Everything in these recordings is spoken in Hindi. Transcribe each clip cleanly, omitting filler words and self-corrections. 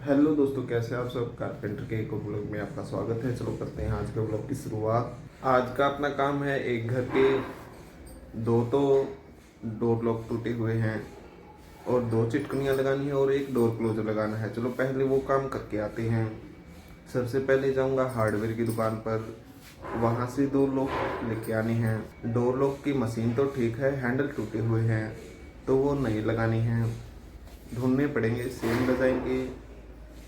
हेलो दोस्तों, कैसे आप सब। कारपेंटर के एक और ब्लॉग में आपका स्वागत है। चलो करते हैं आज के ब्लॉग की शुरुआत। आज का अपना काम है एक घर के दो तो डोर लॉक टूटे हुए हैं और दो चिटकनियाँ लगानी है और एक डोर क्लोजर लगाना है। चलो पहले वो काम करके आते हैं। सबसे पहले जाऊंगा हार्डवेयर की दुकान पर, वहाँ से दो लॉक लेके आने हैं। डोर लॉक की मशीन तो ठीक है, हैंडल टूटे हुए हैं तो वो नए लगाने हैं। ढूंढने पड़ेंगे, सेम लगाएंगे,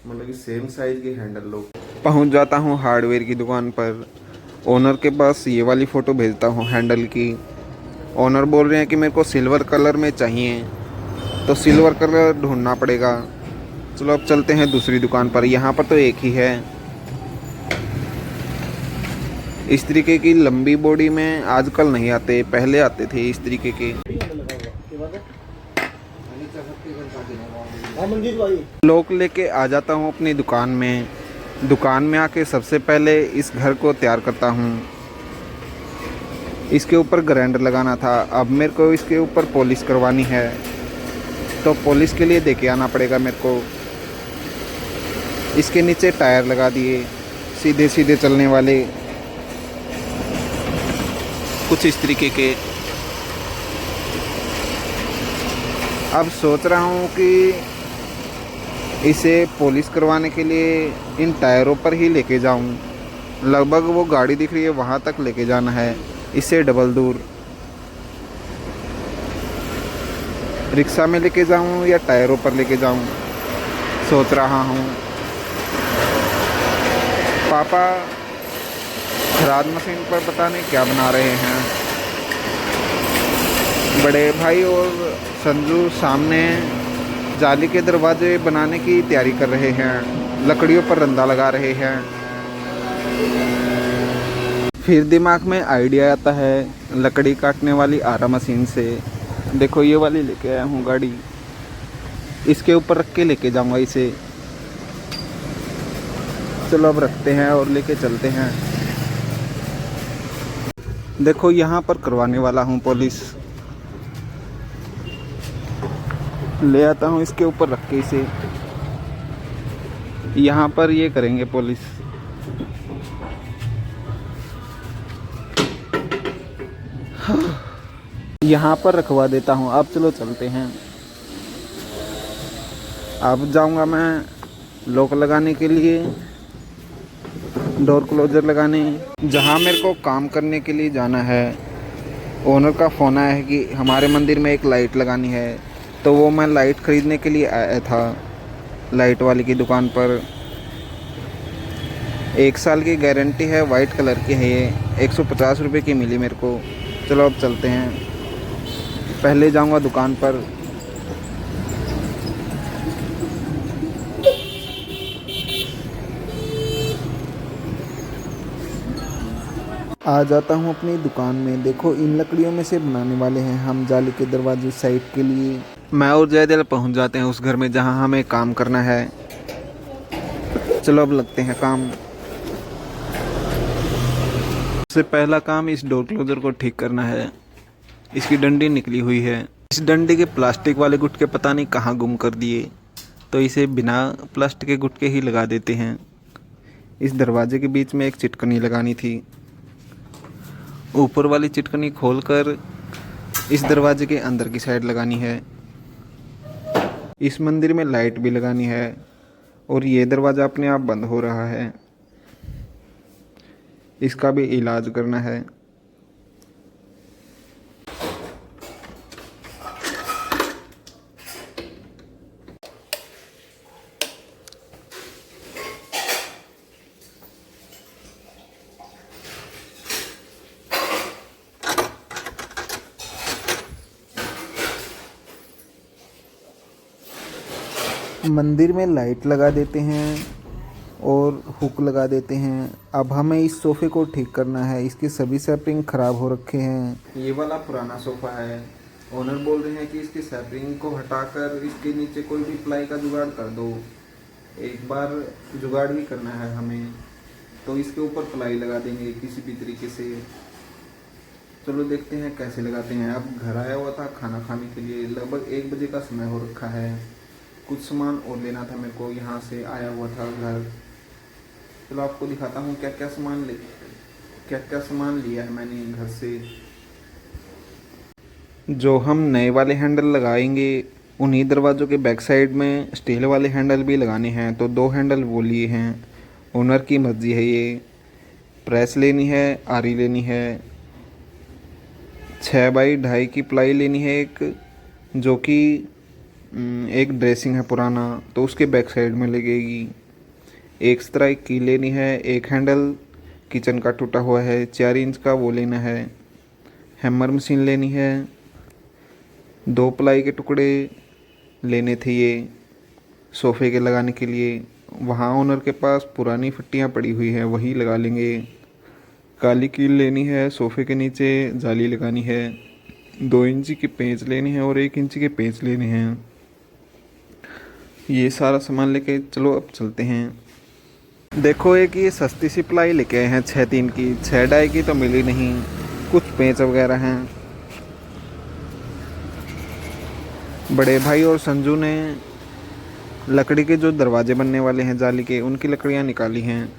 मतलब कि सेम साइज के हैंडल लोग। पहुंच जाता हूं हार्डवेयर की दुकान पर। ओनर के पास ये वाली फ़ोटो भेजता हूं हैंडल की। ओनर बोल रहे हैं कि मेरे को सिल्वर कलर में चाहिए, तो सिल्वर कलर ढूंढना पड़ेगा। चलो अब चलते हैं दूसरी दुकान पर। यहाँ पर तो एक ही है। इस तरीके की लंबी बॉडी में आजकल नहीं आते, पहले आते थे इस तरीके के। लॉक लेके आ जाता हूँ अपनी दुकान में। दुकान में आके सबसे पहले इस घर को तैयार करता हूँ। इसके ऊपर ग्राइंडर लगाना था, अब मेरे को इसके ऊपर पॉलिश करवानी है, तो पॉलिश के लिए देके आना पड़ेगा मेरे को। इसके नीचे टायर लगा दिए, सीधे सीधे चलने वाले, कुछ इस तरीके के। अब सोच रहा हूँ कि इसे पॉलिश करवाने के लिए इन टायरों पर ही लेके जाऊँ। लगभग वो गाड़ी दिख रही है वहाँ तक लेके जाना है, इससे डबल दूर। रिक्शा में लेके जाऊँ या टायरों पर लेके जाऊँ, सोच रहा हूँ। पापा खराद मशीन पर पता नहीं क्या बना रहे हैं। बड़े भाई और संजू सामने जाली के दरवाजे बनाने की तैयारी कर रहे हैं, लकड़ियों पर रंदा लगा रहे हैं। फिर दिमाग में आइडिया आता है लकड़ी काटने वाली आरा मशीन से। देखो ये वाली लेके आया हूँ गाड़ी, इसके ऊपर रख के लेके जाऊँगा इसे। चलो अब रखते हैं और लेके चलते हैं। देखो यहाँ पर करवाने वाला हूँ पॉलिश। ले आता हूँ इसके ऊपर रख के इसे, यहाँ पर ये करेंगे पॉलिश। यहाँ पर रखवा देता हूँ। अब चलो चलते हैं। अब जाऊँगा मैं लॉक लगाने के लिए, डोर क्लोजर लगाने, जहाँ मेरे को काम करने के लिए जाना है। ओनर का फ़ोन आया है कि हमारे मंदिर में एक लाइट लगानी है, तो वो मैं लाइट ख़रीदने के लिए आया था लाइट वाले की दुकान पर। 1 साल की गारंटी है, वाइट कलर की है ये, 150 रुपये की मिली मेरे को। चलो अब चलते हैं। पहले जाऊंगा दुकान पर। आ जाता हूँ अपनी दुकान में। देखो इन लकड़ियों में से बनाने वाले हैं हम जाली के दरवाजे साइड के लिए। मैं और जयदल पहुँच जाते हैं उस घर में जहाँ हमें काम करना है। चलो अब लगते हैं काम। सबसे पहला काम इस डोर क्लोजर को ठीक करना है। इसकी डंडी निकली हुई है। इस डंडी के प्लास्टिक वाले गुटके पता नहीं कहाँ गुम कर दिए, तो इसे बिना प्लास्टिक के गुटके ही लगा देते हैं। इस दरवाजे के बीच में एक चिटकनी लगानी थी। ऊपर वाली चिटकनी खोलकर इस दरवाजे के अंदर की साइड लगानी है। इस मंदिर में लाइट भी लगानी है और ये दरवाज़ा अपने आप बंद हो रहा है, इसका भी इलाज करना है। मंदिर में लाइट लगा देते हैं और हुक लगा देते हैं। अब हमें इस सोफ़े को ठीक करना है, इसके सभी सैपरिंग ख़राब हो रखे हैं। ये वाला पुराना सोफ़ा है। ओनर बोल रहे हैं कि इसकी सैपरिंग को हटाकर इसके नीचे कोई भी प्लाई का जुगाड़ कर दो। एक बार जुगाड़ भी करना है हमें, तो इसके ऊपर प्लाई लगा देंगे किसी भी तरीके से। चलो देखते हैं कैसे लगाते हैं। अब घर आया हुआ था खाना खाने के लिए, लगभग 1 बजे का समय हो रखा है। कुछ सामान और लेना था मेरे को, यहाँ से आया हुआ था घर। चलो आपको दिखाता हूँ क्या क्या सामान लिया है मैंने घर से। जो हम नए वाले हैंडल लगाएंगे उन्हीं दरवाज़ों के बैक साइड में स्टील वाले हैंडल भी लगाने हैं, तो 2 हैंडल वो लिए हैं। ओनर की मर्ज़ी है, ये प्रेस लेनी है, आरी लेनी है, 6 बाई 2.5 की प्लाई लेनी है एक, जो कि एक ड्रेसिंग है पुराना तो उसके बैक साइड में लगेगी। एक स्ट्राइक की लेनी है, एक हैंडल किचन का टूटा हुआ है 4 इंच का वो लेना है, हैमर मशीन लेनी है, 2 प्लाई के टुकड़े लेने थे ये सोफ़े के लगाने के लिए। वहाँ ओनर के पास पुरानी फट्टियाँ पड़ी हुई हैं, वही लगा लेंगे। काली कील लेनी है, सोफ़े के नीचे जाली लगानी है, 2 इंची की पेंच लेनी है और 1 इंची के पेंच लेने हैं। ये सारा सामान लेके चलो अब चलते हैं। देखो एक ये सस्ती सी प्लाई लेके आए हैं 6-3 की, 6-2.5 की तो मिली नहीं, कुछ पेंच वगैरह हैं। बड़े भाई और संजू ने लकड़ी के जो दरवाजे बनने वाले हैं जाली के, उनकी लकड़ियां निकाली हैं।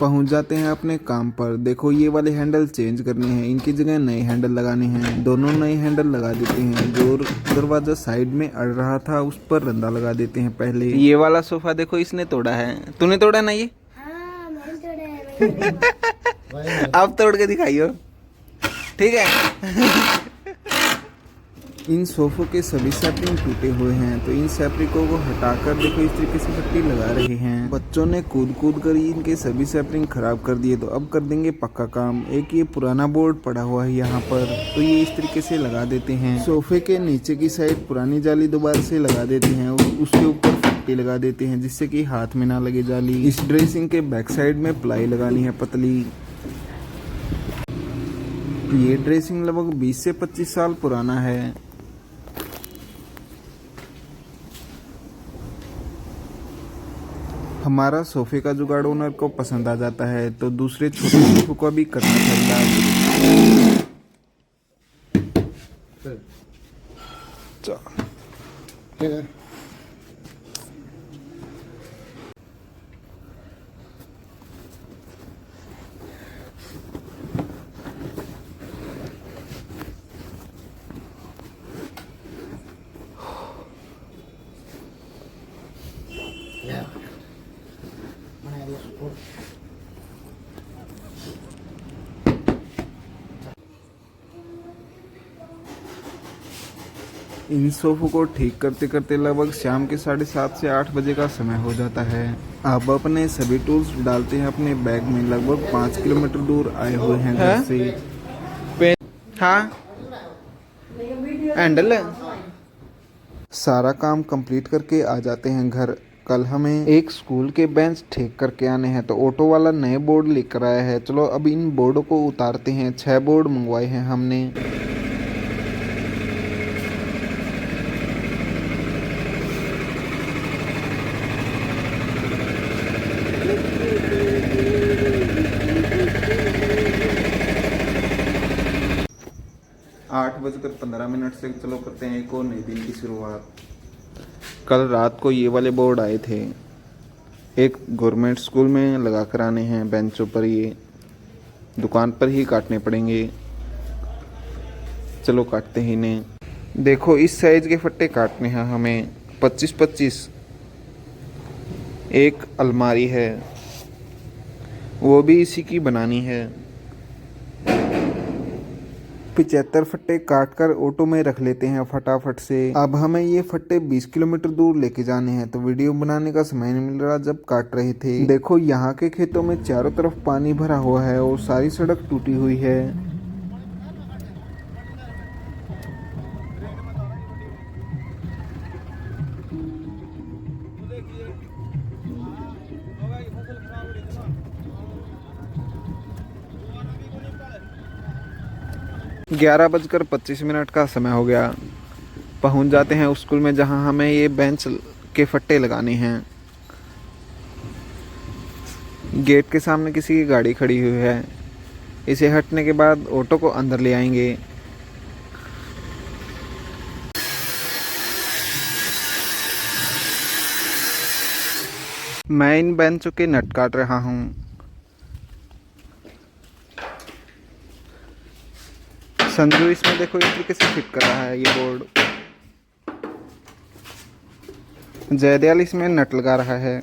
पहुंच जाते हैं अपने काम पर। देखो ये वाले हैंडल चेंज करने हैं, इनकी जगह नए हैंडल लगाने हैं। दोनों नए हैंडल लगा देते हैं। जो दरवाजा साइड में अड़ रहा था उस पर रंदा लगा देते हैं पहले। ये वाला सोफा देखो इसने तोड़ा है, तूने तोड़ा ना ये? हाँ, मैंने तोड़ा है। अब तोड़ के दिखाइयो, ठीक है। इन सोफों के सभी सैपरिंग टूटे हुए हैं, तो इन सैपरिंगों को हटाकर देखो इस तरीके से पट्टी लगा रहे हैं। बच्चों ने कूद कूद कर इनके सभी सैपरिंग खराब कर दिए, तो अब कर देंगे पक्का काम। एक ये पुराना बोर्ड पड़ा हुआ है यहाँ पर, तो ये इस तरीके से लगा देते हैं। सोफे के नीचे की साइड पुरानी जाली दोबारा से लगा देते हैं और उसके ऊपर पट्टी लगा देते हैं जिससे कि हाथ में ना लगे जाली। इस ड्रेसिंग के बैक साइड में प्लाई लगानी है पतली। ये ड्रेसिंग लगभग 20 से 25 साल पुराना है। हमारा सोफे का जुगाड़ ओनर को पसंद आ जाता है, तो दूसरे छोटे सोफे को भी करना चाहिए। इन सोफों को ठीक करते करते लगभग शाम के 7:30 से 8 बजे का समय हो जाता है। अब अपने सभी टूल्स डालते हैं अपने बैग में। लगभग 5 किलोमीटर दूर आए हुए हैं घर से। हाँ हैंडल सारा काम कंप्लीट करके आ जाते हैं घर। कल हमें एक स्कूल के बेंच ठीक करके आने हैं, तो ऑटो वाला नए बोर्ड लेकर आया है। चलो अब इन बोर्डों को उतारते हैं। 6 बोर्ड मंगवाए हैं हमने। आठ 8:15 से चलो करते हैं एक और नए दिन की शुरुआत। कल रात को ये वाले बोर्ड आए थे, एक गवर्नमेंट स्कूल में लगा कर आने हैं बेंचों पर। ये दुकान पर ही काटने पड़ेंगे। चलो काटते ही इन्हें। देखो इस साइज के फट्टे काटने हैं हमें 25-25। एक अलमारी है वो भी इसी की बनानी है। 75 फट्टे काट कर ऑटो में रख लेते हैं फटाफट से। अब हमें ये फट्टे 20 किलोमीटर दूर लेके जाने हैं, तो वीडियो बनाने का समय नहीं मिल रहा जब काट रहे थे। देखो यहाँ के खेतों में चारों तरफ पानी भरा हुआ है और सारी सड़क टूटी हुई है। ग्यारह 11:25 का समय हो गया। पहुंच जाते हैं उस स्कूल में जहां हमें ये बेंच के फट्टे लगाने हैं। गेट के सामने किसी की गाड़ी खड़ी हुई है। इसे हटने के बाद ऑटो को अंदर ले आएंगे। मैं इन बेंचों के नट काट रहा हूँ। संजू इसमें देखो इस तरीके से फिट कर रहा है ये बोर्ड। जयदयाल इसमें नट लगा रहा है।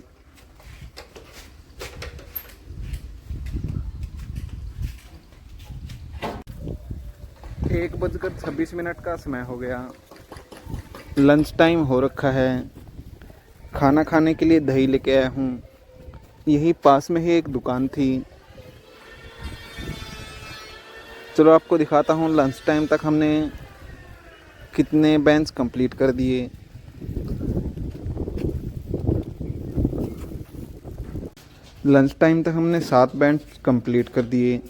एक 1:26 का समय हो गया। लंच टाइम हो रखा है। खाना खाने के लिए दही लेके आया हूँ। यही पास में ही एक दुकान थी। चलो आपको दिखाता हूँ लंच टाइम तक हमने कितने बेंच कंप्लीट कर दिए। लंच टाइम तक हमने 7 बेंच कंप्लीट कर दिए।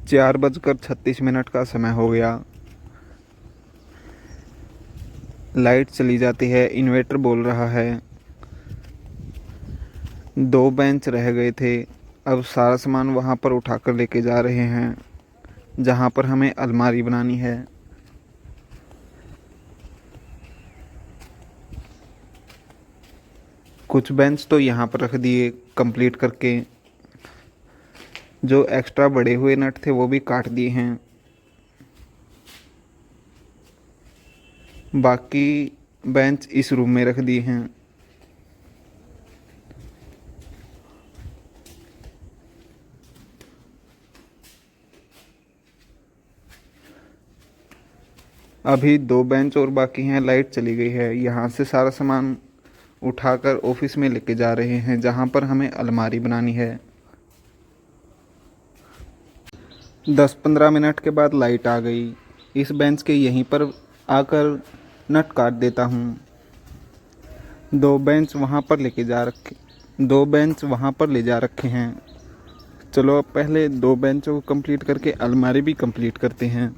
चार 4:36 का समय हो गया। लाइट चली जाती है। इन्वर्टर बोल रहा है। 2 बेंच रह गए थे। अब सारा सामान वहाँ पर उठाकर लेके जा रहे हैं जहाँ पर हमें अलमारी बनानी है। कुछ बेंच तो यहाँ पर रख दिए कंप्लीट करके। जो एक्स्ट्रा बड़े हुए नट थे वो भी काट दिए हैं। बाकी बेंच इस रूम में रख दिए हैं। अभी 2 बेंच और बाकी हैं। लाइट चली गई है। यहाँ से सारा सामान उठाकर ऑफिस में लेके जा रहे हैं जहाँ पर हमें अलमारी बनानी है। 10-15 मिनट के बाद लाइट आ गई। इस बेंच के यहीं पर आकर नट काट देता हूँ। 2 बेंच वहाँ पर लेके जा रखे 2 बेंच वहाँ पर ले जा रखे हैं। चलो अब पहले 2 बेंचों को कंप्लीट करके अलमारी भी कंप्लीट करते हैं।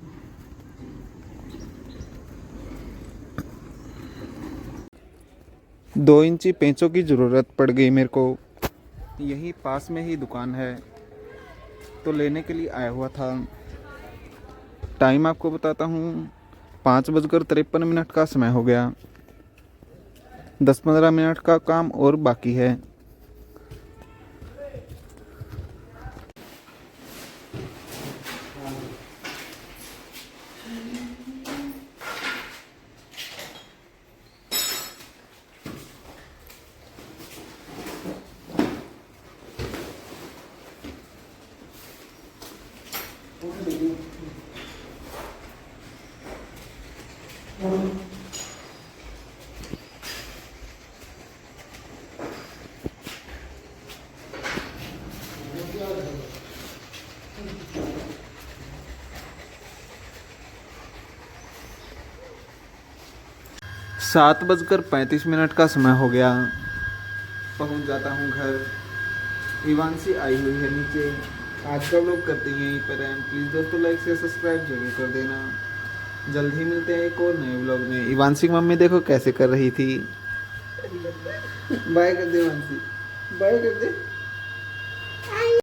दो इंची पेंचों की ज़रूरत पड़ गई मेरे को। यही पास में ही दुकान है तो लेने के लिए आया हुआ था। टाइम आपको बताता हूँ 5:53 का समय हो गया। 10-15 मिनट का काम और बाकी है। सात 7:35 का समय हो गया। पहुंच जाता हूं घर। इवांशी आई हुई है नीचे। आज का व्लॉग करते हैं यहीं पर एंड प्लीज़ दोस्तों लाइक से सब्सक्राइब जरूर कर देना। जल्द ही मिलते हैं एक और नए व्लॉग में। इवांशी की मम्मी देखो कैसे कर रही थी। बाय कर दे इवांशी, बाय कर दे।